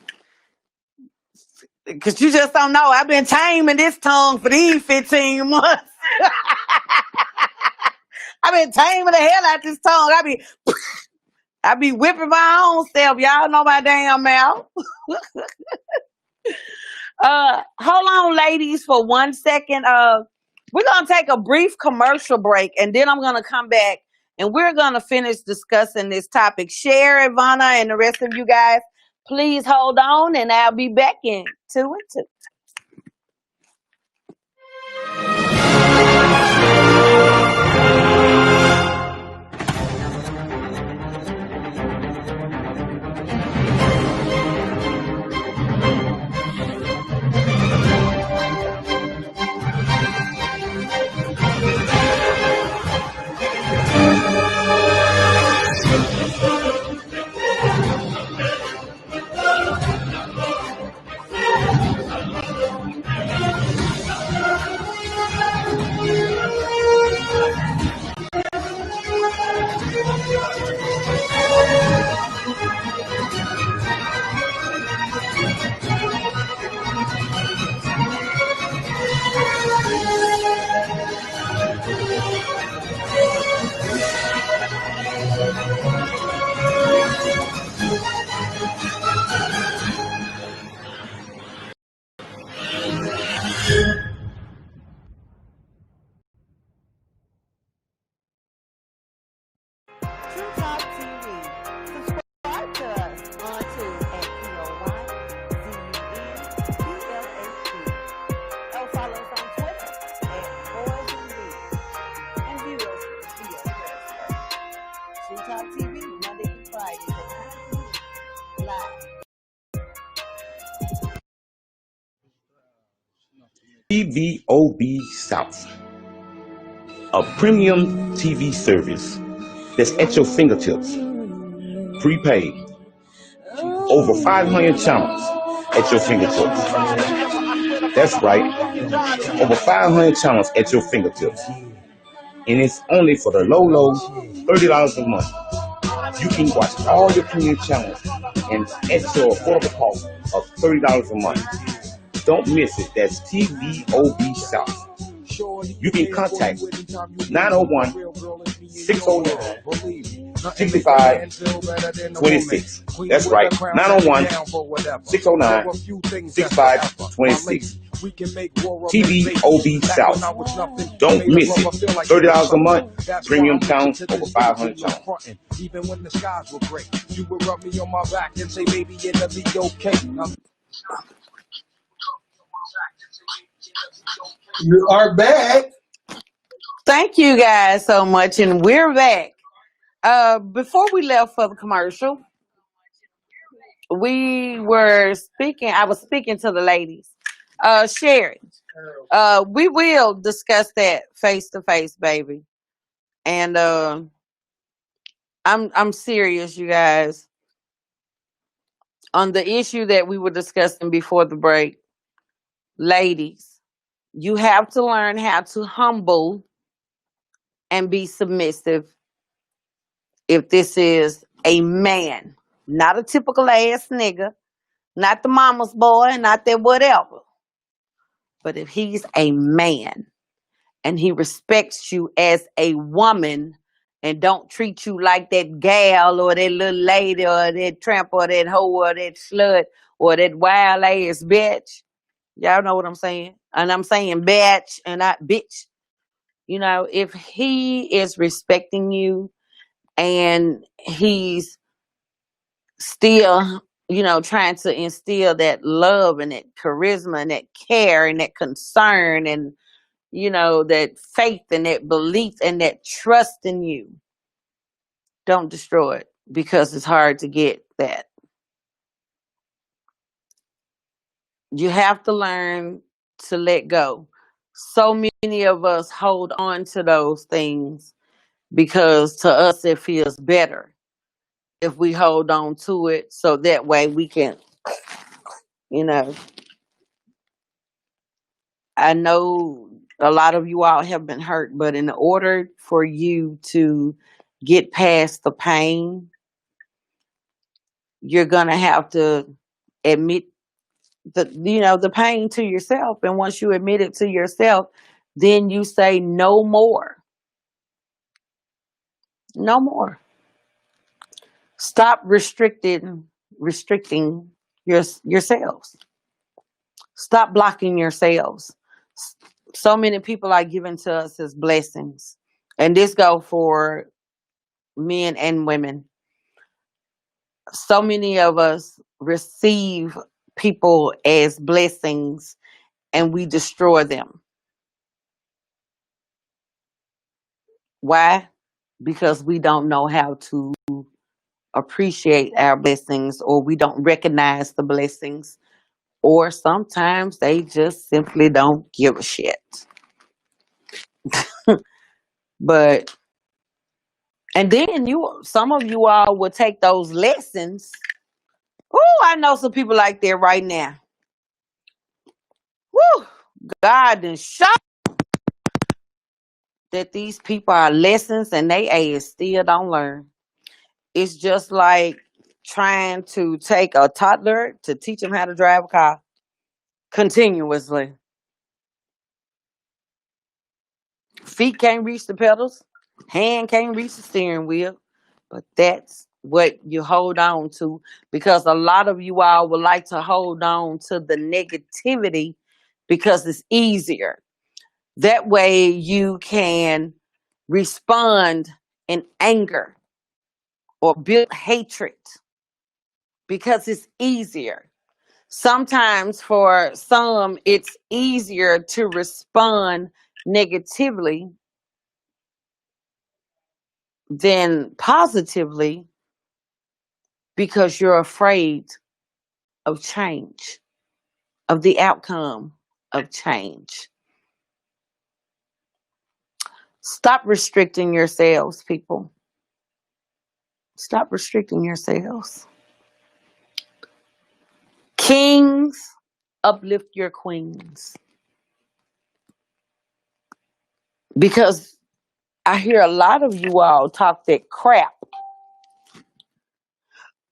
Because you just don't know. I've been taming this tongue for these 15 months. I've been taming the hell out this tongue. I be whipping my own self. Y'all know my damn mouth. Hold on, ladies, for 1 second. We're going to take a brief commercial break, and then I'm going to come back, and we're going to finish discussing this topic. Share, Ivana, and the rest of you guys, please hold on, and I'll be back in 2 and 2. TVOB South, a premium TV service that's at your fingertips, prepaid, over 500 channels at your fingertips. That's right, over 500 channels at your fingertips. And it's only for the low, $30 a month. You can watch all your premium channels and at your affordable cost of $30 a month. Don't miss it. That's TVOB South. You can contact 901-609-6526. That's right, 901-609-6526. TVOB South. Don't miss it. $30 a month, premium channels, over 500 channels. Even when the skies were gray, you would rub me on my back and say, baby, it'll be okay. You are back. Thank you guys so much, and we're back. Before we left for the commercial, I was speaking to the ladies. Sherry, we will discuss that face to face, baby. And I'm serious, you guys, on the issue that we were discussing before the break. Ladies, you have to learn how to humble and be submissive if this is a man, not a typical ass nigga, not the mama's boy, not that whatever. But if he's a man and he respects you as a woman and don't treat you like that gal or that little lady or that tramp or that hoe or that slut or that wild ass bitch. Y'all know what I'm saying? And I'm saying bitch and not bitch. You know, if he is respecting you and he's still, trying to instill that love and that charisma and that care and that concern and, that faith and that belief and that trust in you, don't destroy it because it's hard to get that. You have to learn to let go. So many of us hold on to those things because to us it feels better if we hold on to it so that way we can, you know, I know a lot of you all have been hurt, but in order for you to get past the pain, you're going to have to admit the pain to yourself. And once you admit it to yourself, then you say no more. No more. Stop restricting yourselves. Stop blocking yourselves. So many people are given to us as blessings. And this go for men and women. So many of us receive people as blessings and we destroy them. Why? Because we don't know how to appreciate our blessings, or we don't recognize the blessings, or sometimes they just simply don't give a shit. But and then some of you all will take those lessons. Oh, I know some people like that right now. Woo! God done shot that these people are lessons and they ass still don't learn. It's just like trying to take a toddler to teach them how to drive a car continuously. Feet can't reach the pedals, hand can't reach the steering wheel, but that's what you hold on to because a lot of you all would like to hold on to the negativity because it's easier. That way you can respond in anger or build hatred because it's easier. Sometimes for some, it's easier to respond negatively than positively because you're afraid of change, of the outcome. of change. Stop restricting yourselves, people. Stop restricting yourselves. Kings, uplift your queens. Because I hear a lot of you all talk that crap.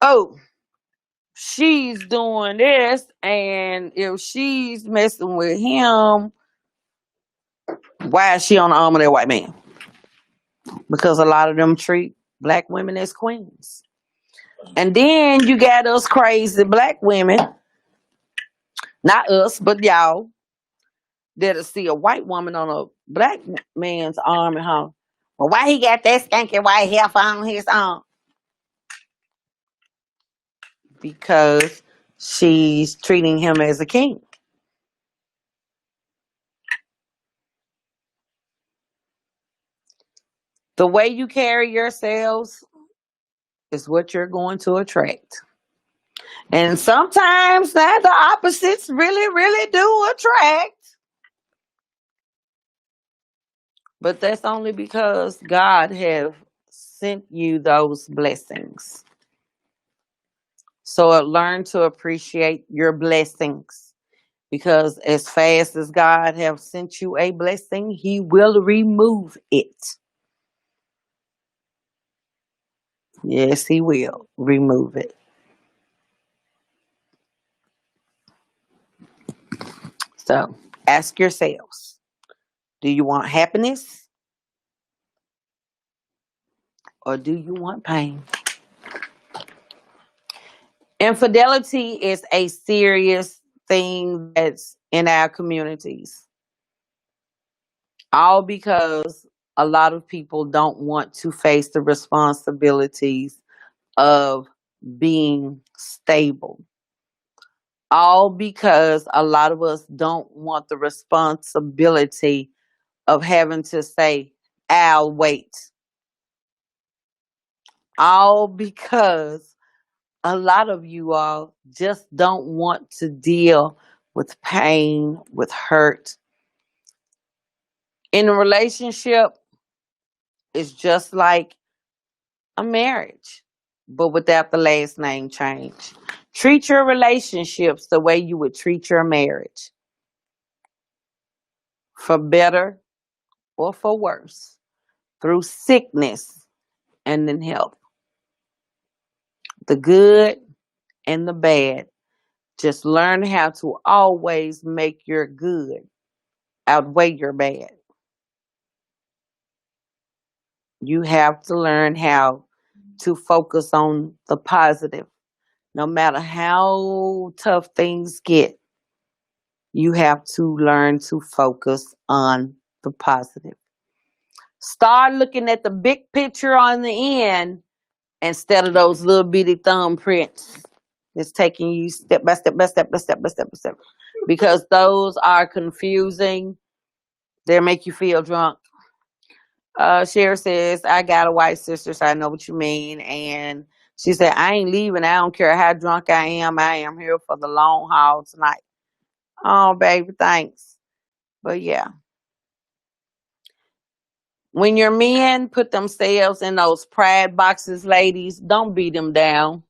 Oh, she's doing this, and if she's messing with him, why is she on the arm of that white man? Because a lot of them treat black women as queens. And then you got us crazy black women, not us, but y'all, that'll see a white woman on a black man's arm and holler, well, why he got that skanky white heifer on his arm? Because she's treating him as a king. The way you carry yourselves is what you're going to attract. And sometimes that the opposites really, really do attract. But that's only because God have sent you those blessings. So learn to appreciate your blessings. Because as fast as God have sent you a blessing, he will remove it. Yes, he will remove it. So ask yourselves, do you want happiness or do you want pain? Infidelity is a serious thing that's in our communities. All because a lot of people don't want to face the responsibilities of being stable. All because a lot of us don't want the responsibility of having to say, I'll wait. All because a lot of you all just don't want to deal with pain, with hurt. In a relationship, it's just like a marriage, but without the last name change. Treat your relationships the way you would treat your marriage, for better or for worse, through sickness and in health. The good and the bad. Just learn how to always make your good outweigh your bad. You have to learn how to focus on the positive. No matter how tough things get, you have to learn to focus on the positive. Start looking at the big picture on the end instead of those little bitty thumbprints. It's taking you step by step by step by step by step by step. Because those are confusing. They make you feel drunk. Cher says, I got a white sister, so I know what you mean. And she said, I ain't leaving. I don't care how drunk I am. I am here for the long haul tonight. Oh, baby, thanks. But yeah. When your men put themselves in those pride boxes, ladies, don't beat them down.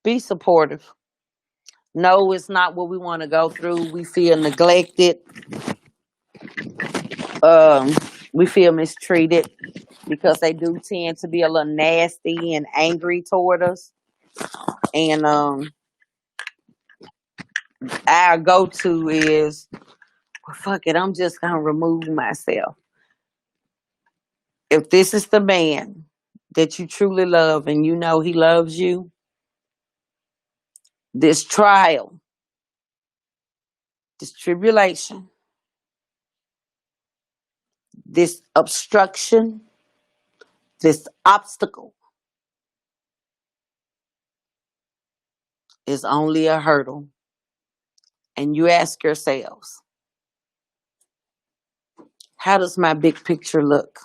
Be supportive. No, it's not what we want to go through. We feel neglected. Um, we feel mistreated because they do tend to be a little nasty and angry toward us. And our go-to is, well, fuck it, I'm just gonna remove myself. If this is the man that you truly love and you know he loves you, this trial, this tribulation, this obstruction, this obstacle is only a hurdle. And you ask yourselves, how does my big picture look?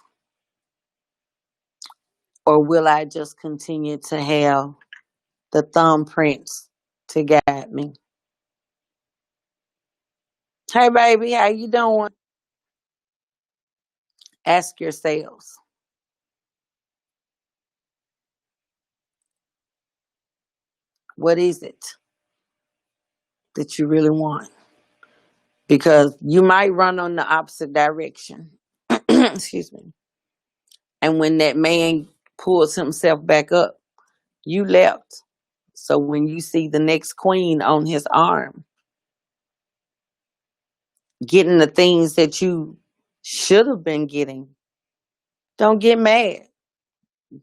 Or will I just continue to have the thumbprints to guide me. Hey baby, how you doing? Ask yourselves, what is it that you really want? Because you might run on the opposite direction. Excuse me. And when that man pulls himself back up, you left. So when you see the next queen on his arm, getting the things that you should have been getting, don't get mad.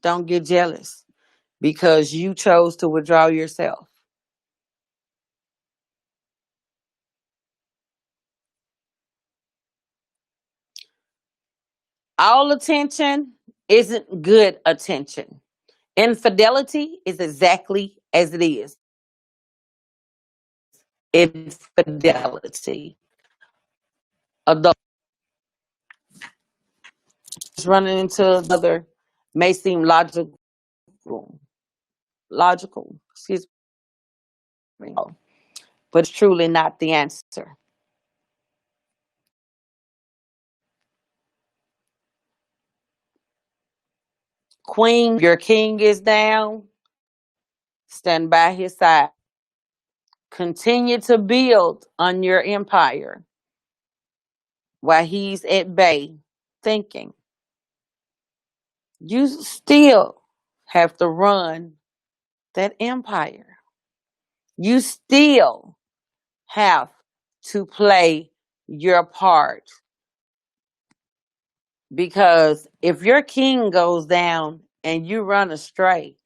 Don't get jealous because you chose to withdraw yourself. All attention isn't good attention. Infidelity is exactly as it is. Infidelity. Adults running into another may seem logical, excuse me, but it's truly not the answer. Queen, your king is down. Stand by his side. Continue to build on your empire while he's at bay thinking. You still have to run that empire. You still have to play your part. Because if your king goes down and you run astray,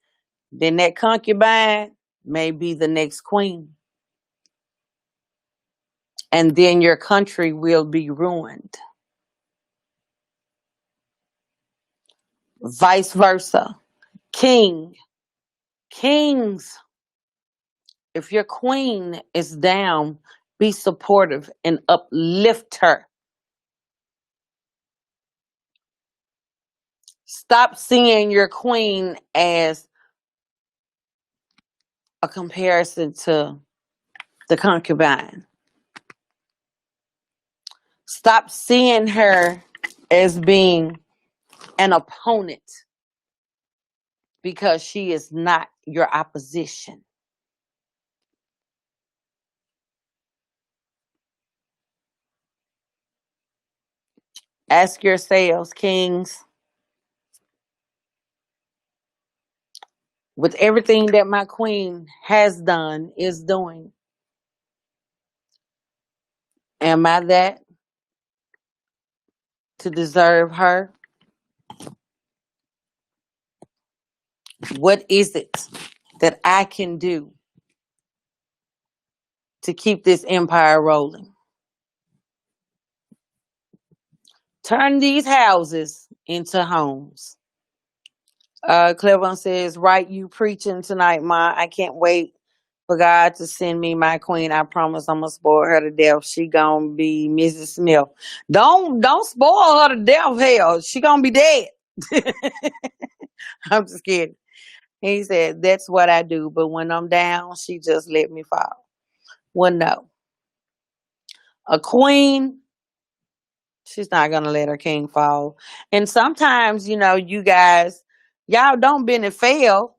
then that concubine may be the next queen. And then your country will be ruined. Vice versa. King, kings, if your queen is down, be supportive and uplift her. Stop seeing your queen as a comparison to the concubine. Stop seeing her as being an opponent because she is not your opposition. Ask yourselves, kings, with everything that my queen has done, is doing, am I that to deserve her? What is it that I can do to keep this empire rolling? Turn these houses into homes. Cleveland says, right, you preaching tonight, Ma. I can't wait for God to send me my queen. I promise I'm gonna spoil her to death. She gonna be Mrs. Smith. Don't spoil her to death. Hell, she gonna be dead. I'm just kidding. He said, that's what I do. But when I'm down, she just let me fall. Well, no. A queen, she's not gonna let her king fall. And sometimes, you guys, y'all don't bend and fail.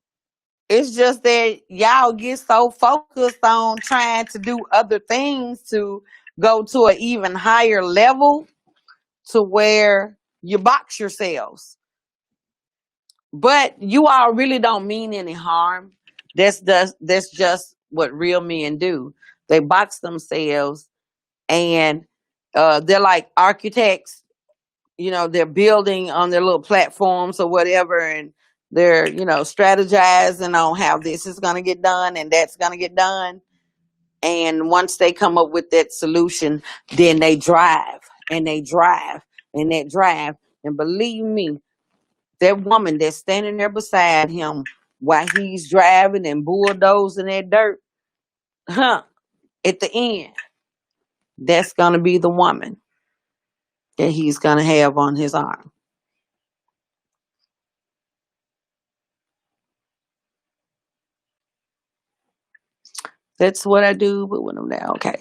It's just that y'all get so focused on trying to do other things to go to an even higher level to where you box yourselves. But you all really don't mean any harm. That's just what real men do. They box themselves and they're like architects. They're building on their little platforms or whatever, and they're, strategizing on how this is going to get done and that's going to get done. And once they come up with that solution, then they drive and they drive and they drive. And believe me, that woman that's standing there beside him while he's driving and bulldozing that dirt, at the end, that's going to be the woman that he's going to have on his arm. That's what I do, but when I'm down, okay.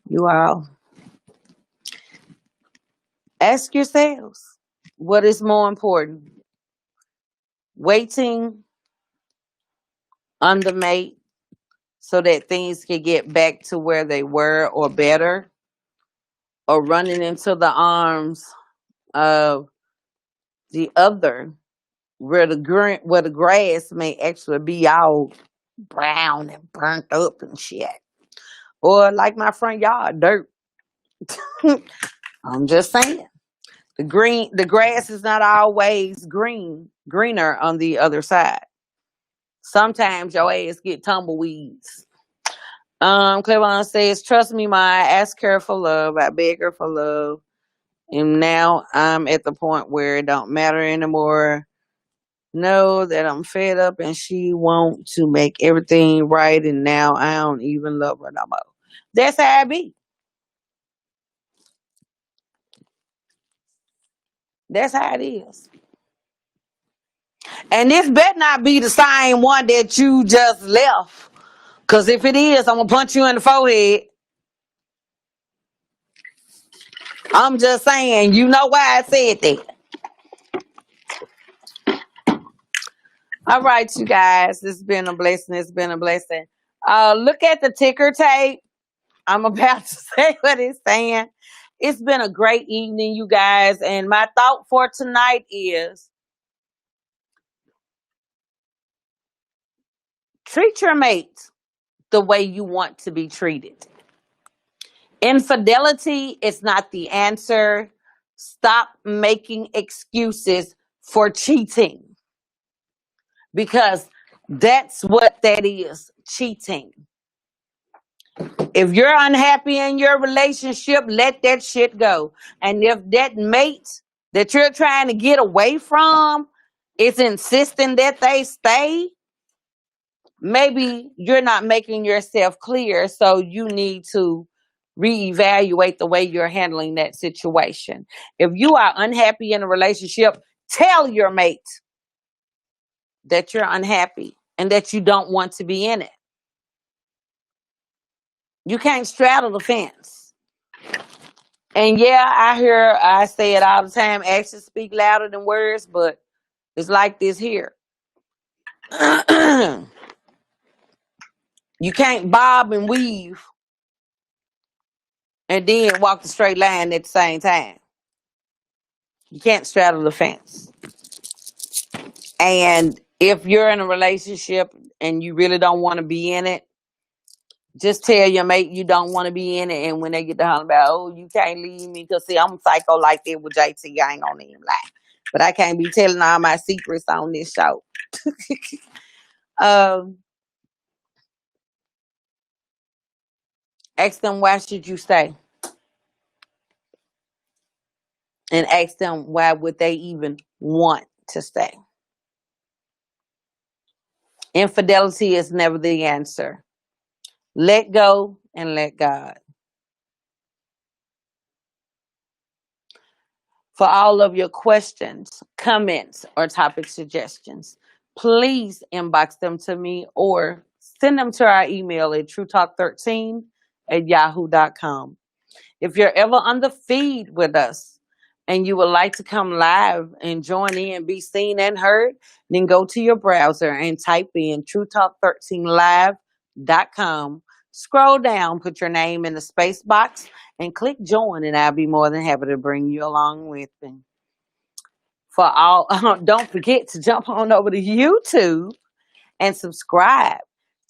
You all ask yourselves, what is more important? Waiting on the mate so that things can get back to where they were or better, or running into the arms of the other where the grass may actually be all brown and burnt up and shit. Or like my front yard, dirt. I'm just saying. The grass is not always greener on the other side. Sometimes your ass get tumbleweeds. Cleveland says, trust me, I ask her for love. I beg her for love. And now I'm at the point where it don't matter anymore. Know that I'm fed up and she want to make everything right, and now I don't even love her no more. That's how I be. That's how it is. And this better not be the same one that you just left. Cause if it is, I'm gonna punch you in the forehead. I'm just saying, you know why I said that. All right, you guys. It's been a blessing. It's been a blessing. Look at the ticker tape. I'm about to say what it's saying. It's been a great evening, you guys. And my thought for tonight is treat your mate the way you want to be treated. Infidelity is not the answer. Stop making excuses for cheating, because that's what that is, cheating. If you're unhappy in your relationship, let that shit go. And if that mate that you're trying to get away from is insisting that they stay, maybe you're not making yourself clear. So you need to reevaluate the way you're handling that situation. If you are unhappy in a relationship, tell your mate that you're unhappy and that you don't want to be in it. You can't straddle the fence. And yeah, I say it all the time, actions speak louder than words, but it's like this here. You can't bob and weave and then walk the straight line at the same time. You can't straddle the fence. And if you're in a relationship and you really don't want to be in it, just tell your mate you don't want to be in it. And when they get to holler about, oh, you can't leave me, because see, I'm psycho like that with JT. I ain't gonna even lie. But I can't be telling all my secrets on this show. Ask them, why should you stay? And ask them, why would they even want to stay? Infidelity is never the answer. Let go and let God. For all of your questions, comments, or topic suggestions, please inbox them to me or send them to our email at truetalk13@yahoo.com. If you're ever on the feed with us and you would like to come live and join in, be seen and heard, then go to your browser and type in truetalk13live.com. Scroll down, put your name in the space box, and click join, and I'll be more than happy to bring you along with me. For all, don't forget to jump on over to YouTube and subscribe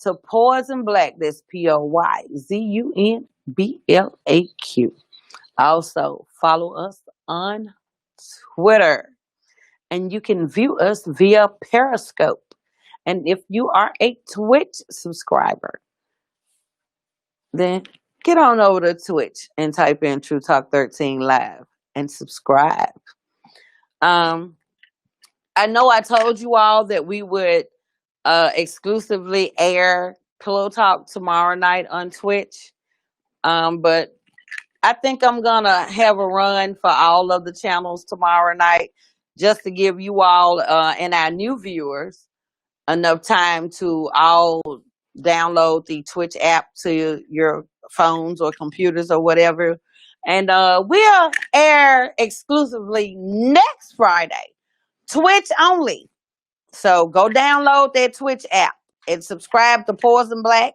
to Poyzun Blaq. That's POYZUNBLAQ. Also, follow us on Twitter, and you can view us via Periscope. And if you are a Twitch subscriber, then get on over to Twitch and type in True Talk 13 Live and subscribe. I know I told you all that we would exclusively air Pillow Talk tomorrow night on Twitch, but I think I'm gonna have a run for all of the channels tomorrow night, just to give you all and our new viewers enough time to all download the Twitch app to your phones or computers or whatever. And we'll air exclusively next Friday, Twitch only. So go download that Twitch app and subscribe to Poyzun Blaq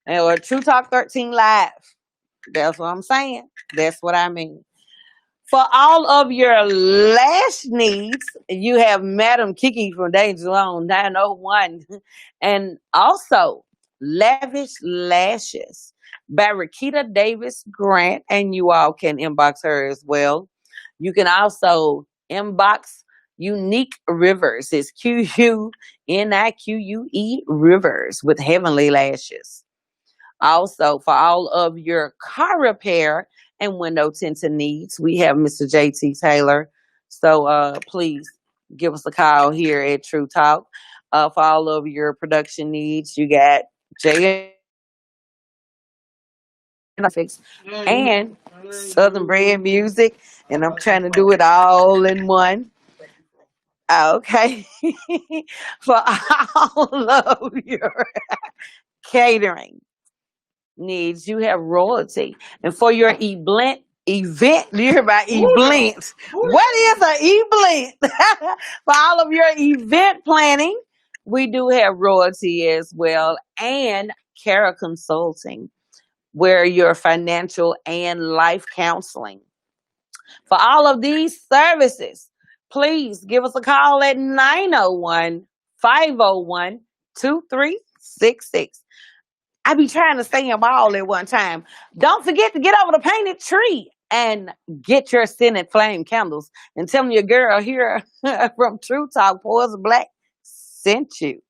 or Truetalk 13 Live. That's what I'm saying. That's what I mean. For all of your lash needs, you have Madam Kiki from Danger Zone 901. And also, Lavish Lashes by Rakita Davis Grant. And you all can inbox her as well. You can also inbox Unique Rivers. It's Quunique Rivers with Heavenly Lashes. Also, for all of your car repair and window tinting needs, we have Mr. JT Taylor. So please give us a call here at True Talk. For all of your production needs, you got Jay and Southern Brand Music, and I'm trying to do it all in one. Okay. For all of your catering needs, you have Royalty. And for your event, you hear about event. What is an event? For all of your event planning, we do have Royalty as well, and Cara Consulting, where your financial and life counseling. For all of these services, please give us a call at 901-501-2366. I be trying to say them all at one time. Don't forget to get over the painted tree and get your scented flame candles. And tell me your girl here from True Talk, Poyzun Blaq, sent you.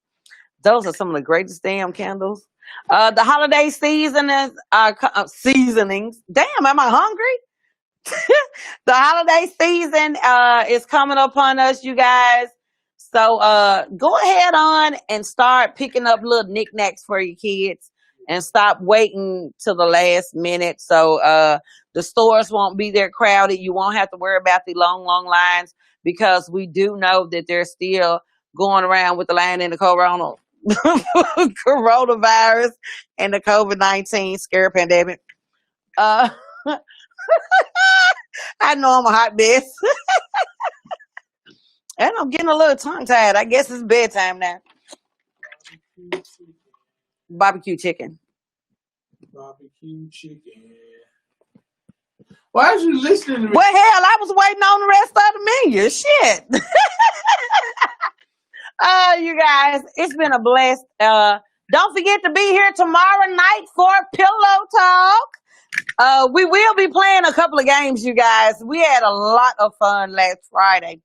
Those are some of the greatest damn candles. The holiday season is seasonings. Damn, am I hungry? The holiday season is coming upon us, you guys. So go ahead on and start picking up little knickknacks for your kids and stop waiting till the last minute. So the stores won't be there crowded. You won't have to worry about the long lines, because we do know that they're still going around with the line in the coronavirus and the COVID-19 scare pandemic. I know I'm a hot mess. And I'm getting a little tongue-tied. I guess it's bedtime now. Barbecue chicken. Barbecue chicken. Why are you listening to me? Well, hell, I was waiting on the rest of the menu. Shit. You guys, it's been a blast. Don't forget to be here tomorrow night for Pillow Talk. We will be playing a couple of games, you guys. We had a lot of fun last Friday.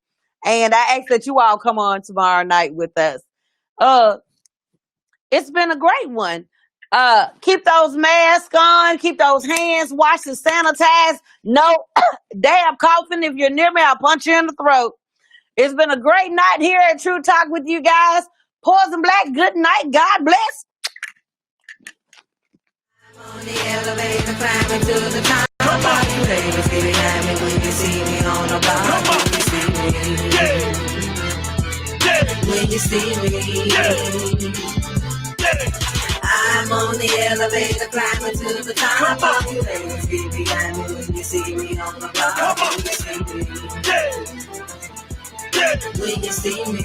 And I ask that you all come on tomorrow night with us. It's been a great one. Keep those masks on. Keep those hands washed and sanitized. No dab coughing. If you're near me, I'll punch you in the throat. It's been a great night here at True Talk with you guys. Poyzun Blaq, good night. God bless. On the elevator, climbing to the top. You ladies get behind me when you see me on the block. When you see me, I'm on the elevator, climbing to the top. You ladies get behind me when you see me on the block. When you see me, when you see me.